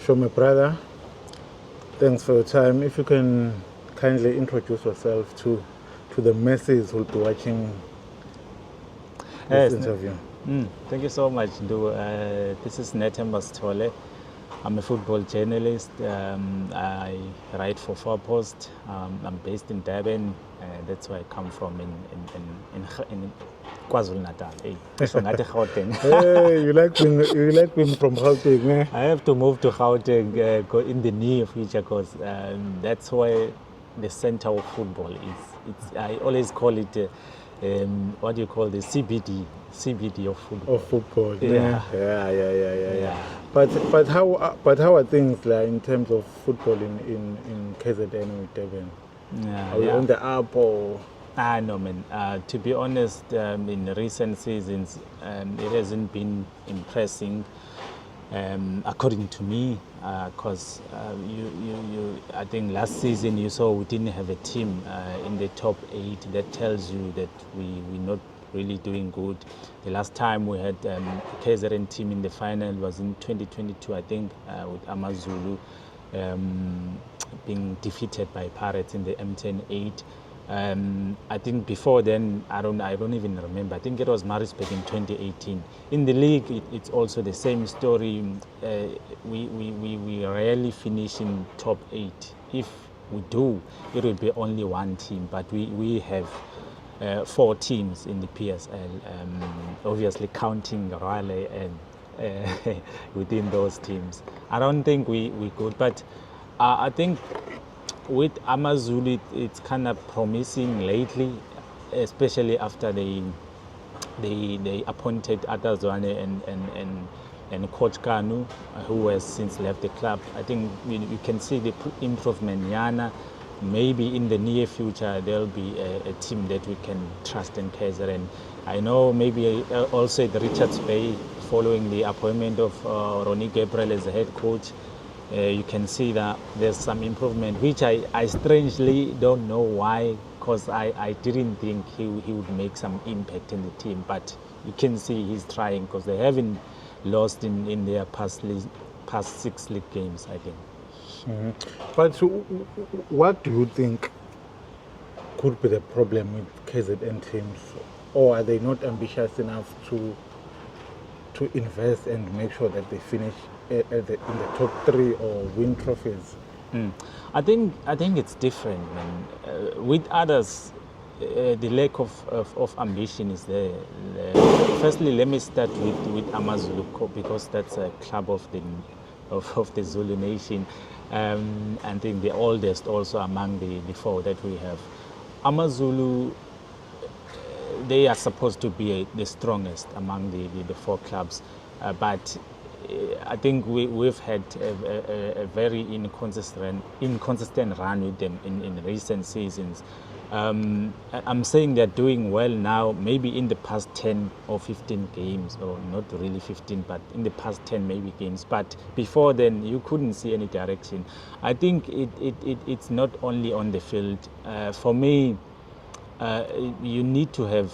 Sure, my brother. Thanks for your time. If you can kindly introduce yourself to the masses who will be watching this interview. Thank you so much, Ndu. This is SINETHEMBA. I'm a football journalist. I write for FARPOST. I'm based in Durban. That's where I come from in KwaZulu Natal. Hey, you like being from Gauteng, eh? I have to move to Gauteng in the near future because that's where the center of football is. I always call it what do you call the CBD of football. Of football, yeah. Yeah. But how are things like in terms of football in KZN with Durban? Are we on the up or? No, man. To be honest, in recent seasons, it hasn't been impressing, according to me, because I think last season you saw we didn't have a team in the top 8. That tells you that we're not really doing good. The last time we had a KZN team in the final was in 2022, I think, with AmaZulu being defeated by Pirates in the M10-8. I think before then, I don't even remember. I think it was Maritzburg in 2018. In the league, it's also the same story. We rarely finish in top 8. If we do, it will be only one team. But we have 4 teams in the PSL, obviously counting Raleigh and within those teams. I don't think we could, but I think with AmaZulu, it's kind of promising lately, especially after they appointed Atazwane and Coach Kanu, who has since left the club. I think you can see the improvement. Yana, maybe in the near future there'll be a team that we can trust in KZN. And I know maybe also at Richards Bay, following the appointment of Ronnie Gabriel as the head coach, you can see that there's some improvement, which I strangely don't know why, because I didn't think he would make some impact in the team. But you can see he's trying, because they haven't lost in their past 6 league games, I think. But what do you think could be the problem with KZN teams? Or are they not ambitious enough to invest and make sure that they finish in the top 3 or win trophies? I think it's different, man. With others, the lack of ambition is there. Firstly, let me start with AmaZulu, because that's a club of the Zulu nation. I think the oldest also among the 4 that we have. AmaZulu, they are supposed to be the strongest among the 4 clubs, but I think we've had a very inconsistent run with them in recent seasons. I'm saying they're doing well now, maybe in the past 10 or 15 games, or not really 15, but in the past 10 maybe games. But before then, you couldn't see any direction. I think it's not only on the field. For me, you need to have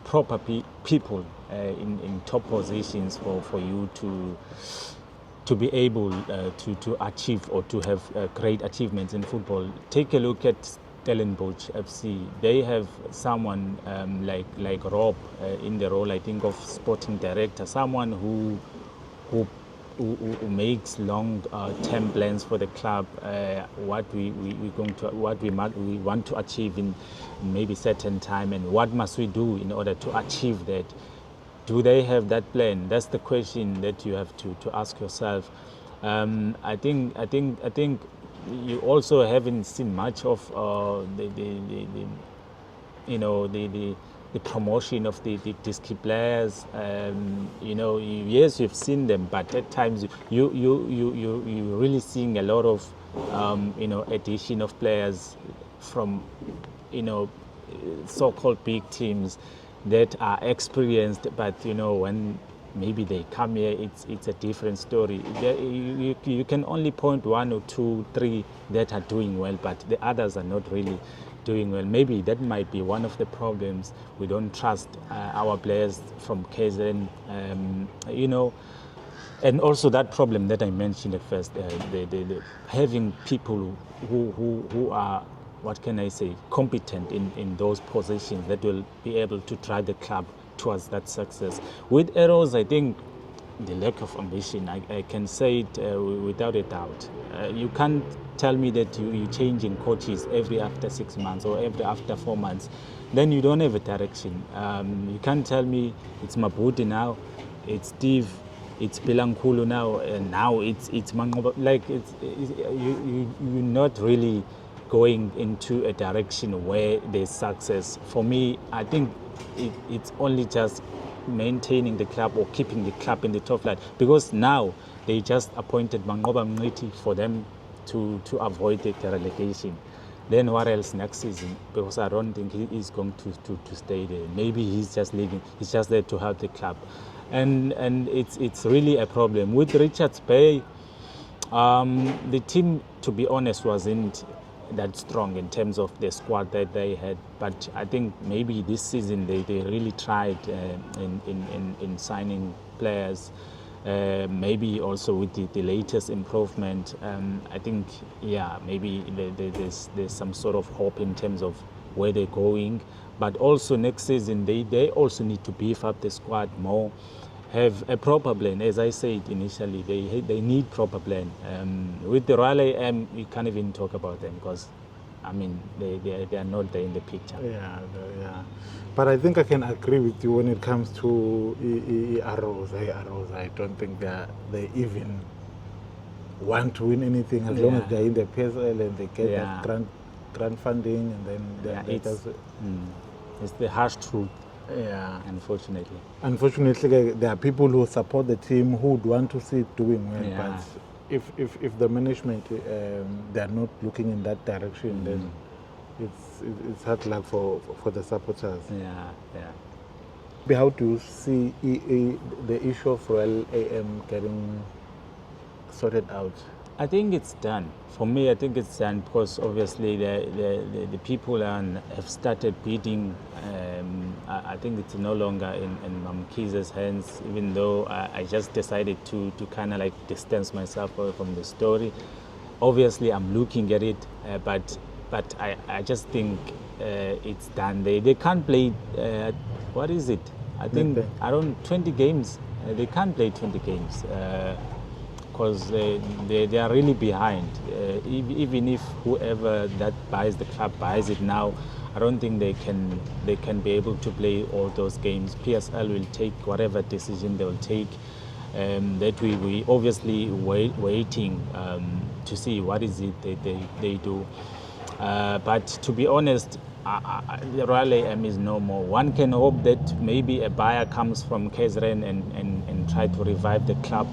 proper people in top positions for you to be able to achieve or to have great achievements in football. Take a look at Stellenbosch FC. They have someone like Rob in the role, I think, of sporting director, someone who makes long-term plans for the club, what we want to achieve in maybe certain time, and what must we do in order to achieve that. Do they have that plan? That's the question that you have to ask yourself. I think you also haven't seen much of the promotion of these key players. Yes, you've seen them, but at times you're really seeing a lot of addition of players from so-called big teams that are experienced, but when maybe they come here, it's a different story. You can only point 1 or 2, 3 that are doing well, but the others are not really doing well. Maybe that might be one of the problems. We don't trust our players from KZN. And also that problem that I mentioned at first, the having people who are, what can I say, competent in those positions that will be able to drive the club towards that success. With Arrows, I think the lack of ambition, I can say it without a doubt. You can't tell me that you're changing coaches every after 6 months or every after 4 months. Then you don't have a direction. You can't tell me it's Mabuti now, it's Steve, it's Pilankulu now, and now it's Mangoba. Like you're not really going into a direction where there's success. For me, I think it's only just maintaining the club or keeping the club in the top flight, because now they just appointed Mangoba Mngiti for them to avoid the relegation. Then what else next season? Because I don't think he is going to stay there. Maybe he's just leaving. He's just there to help the club, and it's really a problem with Richards Bay. The team, to be honest, wasn't that strong in terms of the squad that they had. But I think maybe this season they really tried in signing players. Maybe also with the latest improvement, I think, yeah, maybe there's some sort of hope in terms of where they're going. But also next season, they also need to beef up the squad more, have a proper plan. As I said initially, they need proper plan. With the Raleigh, you can't even talk about them, because I mean they are not there in the picture. Yeah. But I think I can agree with you when it comes to Arrows. I don't think they even want to win anything, as long as they're in the PSL and they get that grant funding, and then it's the harsh truth. Yeah. Unfortunately, there are people who support the team who would want to see it doing well. Yeah. But if the management they are not looking in that direction, then it's hard luck for the supporters. Yeah. How do you see the issue of Royal AM getting sorted out? I think it's done. For me, I think it's done, because obviously the people have started bidding. I think it's no longer in Mamkiz's hands, even though I just decided to kind of like distance myself from the story. Obviously, I'm looking at it, but I just think it's done. They can't play, what is it? I think around 20 games. They can't play 20 games. Because they are really behind. Even if whoever that buys the club buys it now, I don't think they can be able to play all those games. PSL will take whatever decision they will take. That we obviously waiting to see what is it they do. But to be honest, the Royal AM is no more. One can hope that maybe a buyer comes from KAIZER and try to revive the club.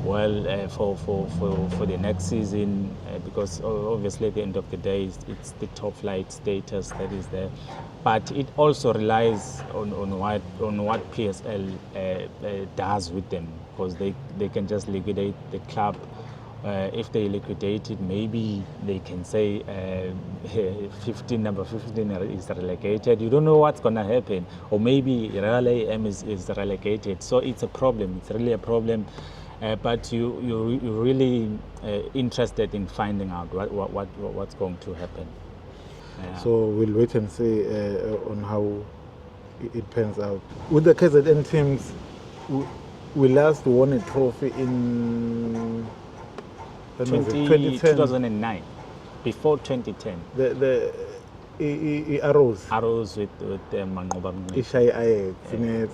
Well, for the next season, because obviously at the end of the day, it's the top flight status that is there. But it also relies on what PSL does with them, because they can just liquidate the club. If they liquidate it, maybe they can say number 15 is relegated. You don't know what's going to happen. Or maybe Real AM is relegated. So it's a problem. It's really a problem. But you're really interested in finding out what's going to happen. So we'll wait and see on how it pans out. With the KZN teams, we last won a trophy in 2009, before 2010. The Arrows. Arrows with Mangoba.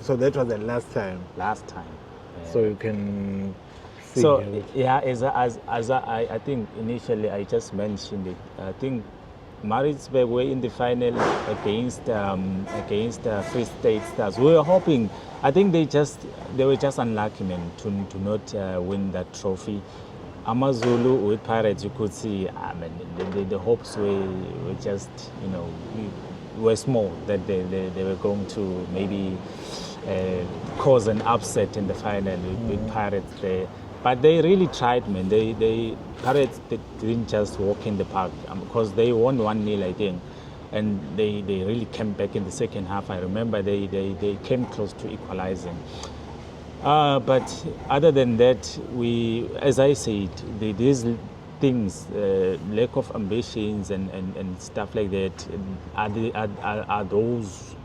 So that was the last time. Last time. So you can see. So yeah, as I think initially I just mentioned it. I think Maritzburg were in the final against Free State Stars. We were hoping. I think they were just unlucky, man, to not win that trophy. AmaZulu with Pirates, you could see. I mean, the hopes were just, were small that they were going to maybe cause an upset in the final with Pirates there. But they really tried, man. Pirates didn't just walk in the park, because they won 1-0, I think. And they really came back in the second half. I remember they came close to equalizing. But other than that, as I said, these things, lack of ambitions and stuff like that, are those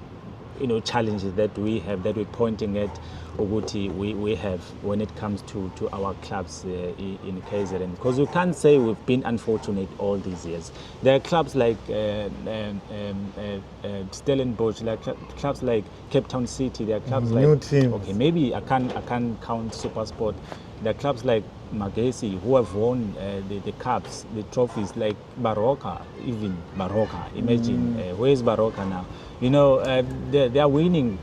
challenges that we have, that we're pointing at, Uguti, we have when it comes to our clubs in KZN. Because we can't say we've been unfortunate all these years. There are clubs like Stellenbosch, like clubs like Cape Town City, there are clubs New like... teams. Okay, maybe I can't count SuperSport. There are clubs like Magesi who have won the cups, the trophies, like Baroka, even Baroka. Imagine, where is Baroka now? They are winning.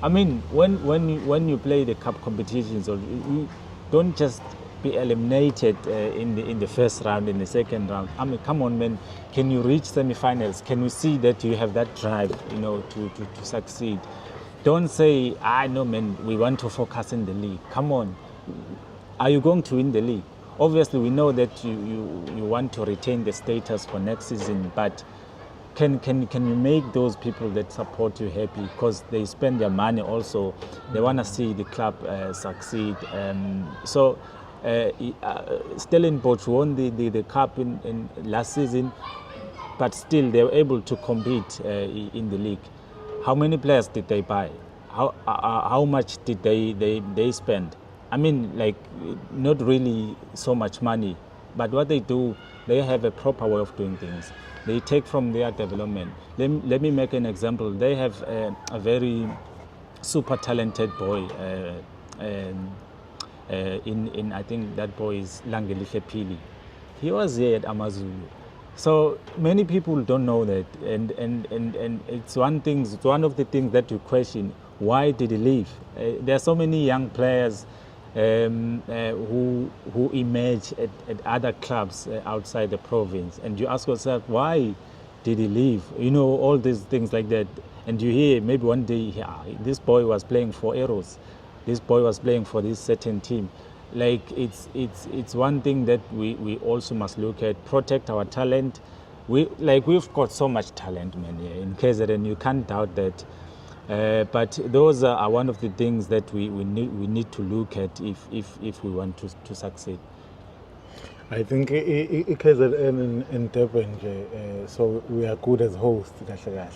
I mean, when you play the cup competitions, or you don't just be eliminated in the first round, in the second round. I mean, come on, man. Can you reach semi-finals? Can we see that you have that drive, to succeed? Don't say, no, man, we want to focus in the league. Come on. Are you going to win the league? Obviously, we know that you want to retain the status for next season, but can you make those people that support you happy? Because they spend their money also. They want to see the club succeed. Stellenbosch won the cup in last season, but still they were able to compete in the league. How many players did they buy? How much did they spend? I mean, like, not really so much money, but what they do, they have a proper way of doing things. They take from their development. Let me make an example. They have a very super talented boy in I think that boy is Langelihle Pili. He was here at AmaZulu. So many people don't know that, and it's one of the things that you question. Why did he leave? There are so many young players who emerge at other clubs outside the province, and you ask yourself, why did he leave? All these things like that, and you hear maybe one day, this boy was playing for Arrows, this boy was playing for this certain team. Like, it's one thing that we also must look at, protect our talent. We've got so much talent, man, in KZN, you can't doubt that. But those are one of the things that we need to look at if we want to succeed. I think KZN in Durban, so we are good as hosts.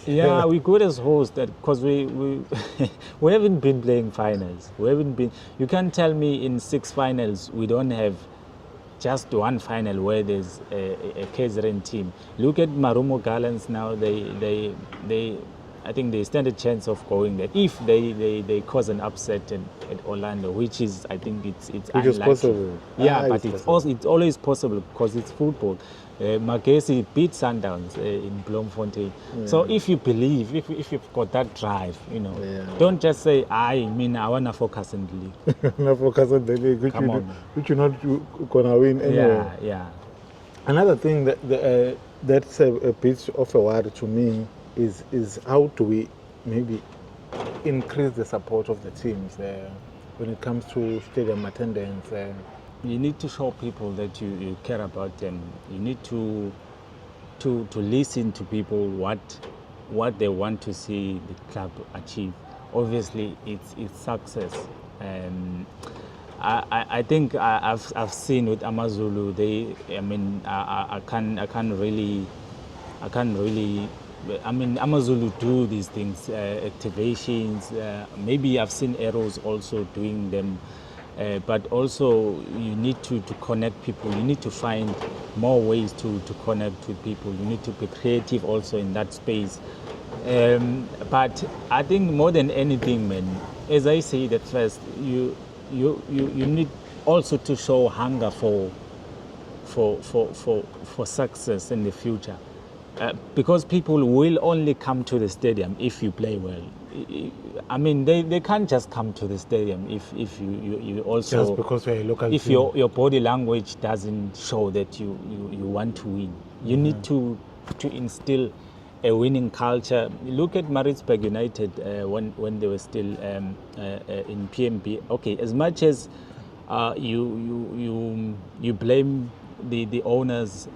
Yeah, we're good as hosts because we we haven't been playing finals. You can't tell me in 6 finals we don't have just one final where there's a KZN team. Look at Marumo Gallants now. They I think they stand a chance of going there if they cause an upset at Orlando, which is, I think it's unlikely. Is possible. Yeah, but it's always possible because it's football. Magesi beat Sundowns in Bloemfontein. Yeah. So if you believe, if you've got that drive, don't just say, I want to focus on the league. Not focus on the league, which you're not going to win anyway. Yeah. Another thing that's a bit of a worry to me is how do we maybe increase the support of the teams when it comes to stadium attendance? You need to show people that you care about them. You need to listen to people what they want to see the club achieve. Obviously, it's success. I think I've seen with AmaZulu. I can't really. I mean, AmaZulu do these things, activations. Maybe I've seen Arrows also doing them. But also you need to connect people. You need to find more ways to connect with people. You need to be creative also in that space. But I think more than anything, man, as I said at first, you need also to show hunger for success in the future. Because people will only come to the stadium if you play well. I mean, they can't just come to the stadium if you also... Just because you're a local if team. your body language doesn't show that you want to win. You need to instill a winning culture. Look at Maritzburg United when they were still in PMB. Okay, as much as you blame the owners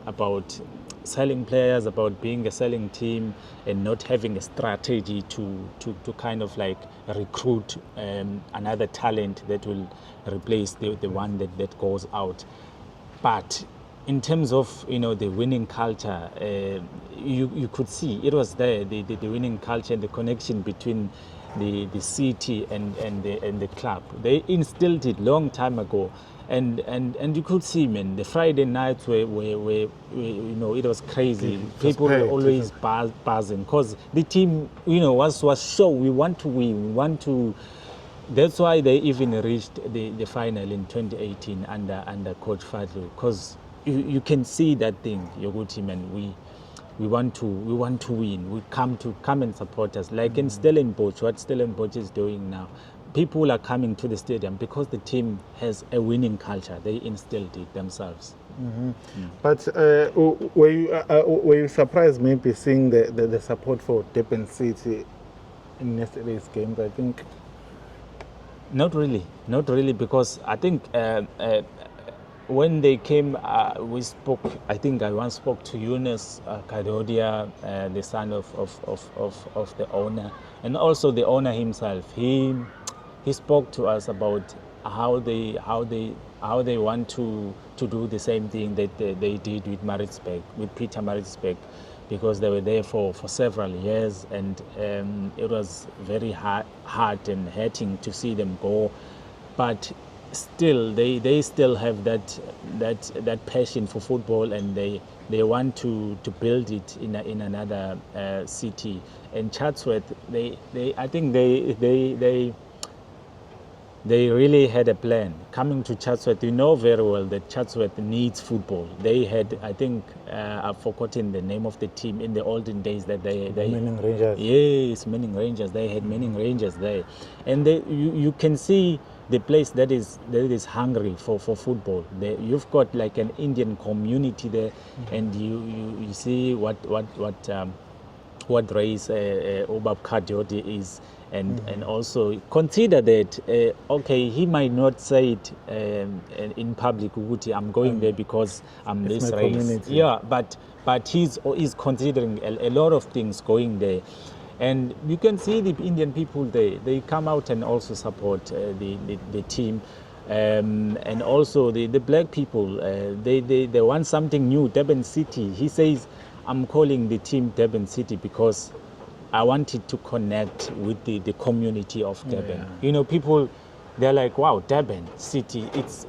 about selling players, about being a selling team, and not having a strategy to kind of like recruit another talent that will replace the one that goes out. But in terms of the winning culture, you could see it was there, the winning culture and the connection between the city and the club. They instilled it long time ago, and you could see, man, the Friday nights were it was crazy. People were always buzzing because the team was sure we want to win, we want to. That's why they even reached the final in 2018 under Coach Fadlu, because you can see that thing, Yoguti, man. We want to win. We come and support us. Like in Stellenbosch, what Stellenbosch is doing now, people are coming to the stadium because the team has a winning culture. They instilled it themselves. But were you surprised maybe seeing the support for Durban City in yesterday's games? I think. Not really, because I think when they came, we spoke. I think I once spoke to Yunus Kadodia, the son of the owner, and also the owner himself. He spoke to us about how they want to do the same thing that they did with Maritzburg, with Peter Maritzburg, because they were there for several years, and it was very hard and hurting to see them go, but still they still have that passion for football, and they want to build it in another city. And Chatsworth, I think they really had a plan. Coming to Chatsworth, you know very well that Chatsworth needs football. They had, I think, I've forgotten the name of the team in the olden days that they Manning Rangers. Yes, Manning Rangers. They had Manning Rangers there, and you can see the place that is hungry for football. You've got like an Indian community there, and you see what race Obab Kajodi is. And also consider that, okay, he might not say it in public, I'm going there because I'm this race. Community. Yeah, but he's considering a lot of things going there. And you can see the Indian people, they come out and also support the team. And also the black people, they want something new. Durban City, he says, I'm calling the team Durban City because I wanted to connect with the community of Durban. Yeah. People, they're like, wow, Durban City, it's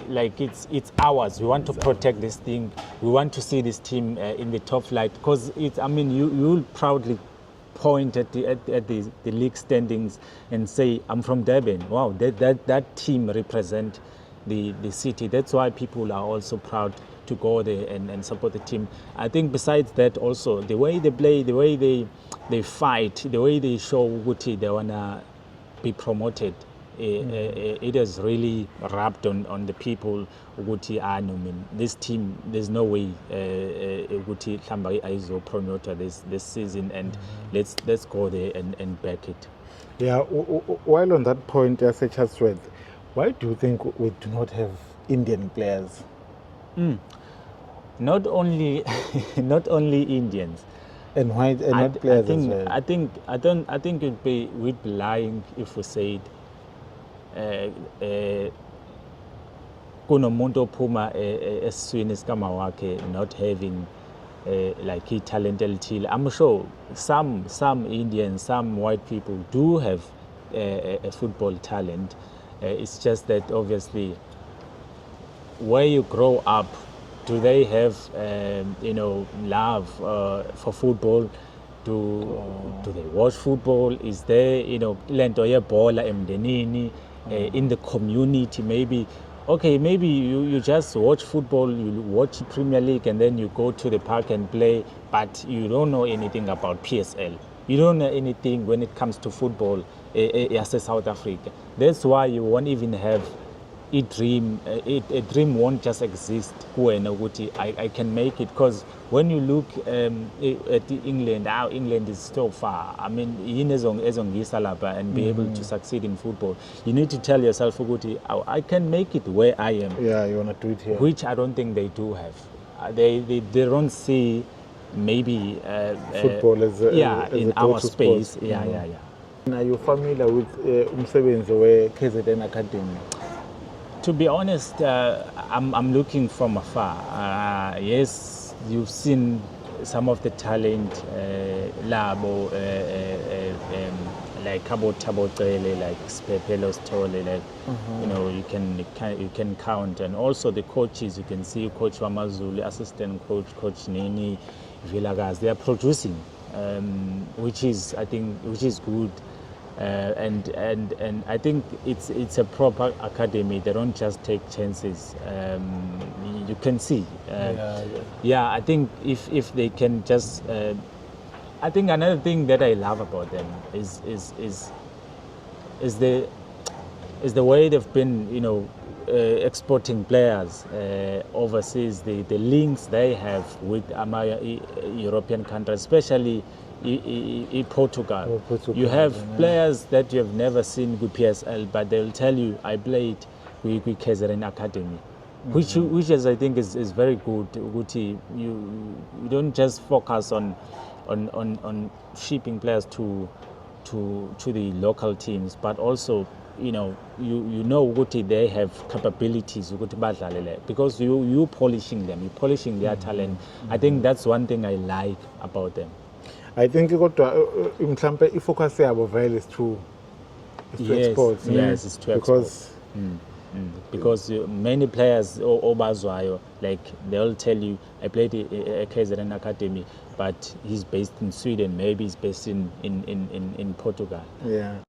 ours. We want to protect this thing. We want to see this team in the top flight, because you'll proudly point at the league standings and say, I'm from Durban. Wow, that team represent the city. That's why people are also proud to go there and support the team. I think besides that also, the way they play, the way they fight, the way they show Guti they wanna be promoted, it has really rubbed on the people. Guti this team, there's no way Guti Klambai Aizo promoter this season, and let's go there and back it. Yeah, while on that point, such as why do you think we do not have Indian players? Not only Indians. And why not players as well? I think we'd be lying if we said kunomuntu ophuma esiswini esikama wakhe not having like a talent elithile. I'm sure some Indians, some white people do have a football talent. It's just that obviously where you grow up, do they have love for football? Do they watch football? Is there lento yebola emndenini in the community? Maybe you just watch football, you watch Premier League, and then you go to the park and play, but you don't know anything about PSL. You don't know anything when it comes to football as a South Africa. That's why you won't even have a dream won't just exist. I can make it, because when you look at England, England is so far. I mean, and be able to succeed in football, you need to tell yourself, I can make it where I am. Yeah, you want to do it here. Which I don't think they do have. They don't see maybe football as a, yeah, as in a our go-to space. sport. Yeah. Are you familiar with umsebenzi we-KZN Academy? To be honest, I'm looking from afar. Yes, you've seen some of the talent, labo, like THABO, like SPHEPHELO, SITHOLE, like you know, you can count, and also the coaches. You can see Coach KWAZULU, assistant coach Nini, Vilagaz. They are producing, which is good. And I think it's a proper academy. They don't just take chances. You can see. Yeah, I think if they can just, I think another thing that I love about them is the way they've been, you know, exporting players overseas. The links they have with European countries, especially Portugal. You have players that you have never seen with PSL, but they'll tell you, I played with KZN Academy, which is, I think is very good. You don't just focus on shipping players to the local teams, but also you know they have capabilities because you polishing them, you polishing their talent. I think that's one thing I like about them. I think mhlambe ifocus yabo vele is to exports. Yes, it's to because because many players obazwayo, like they'll tell you, I played at KZN Academy, but he's based in Sweden, maybe he's based in Portugal. Yeah.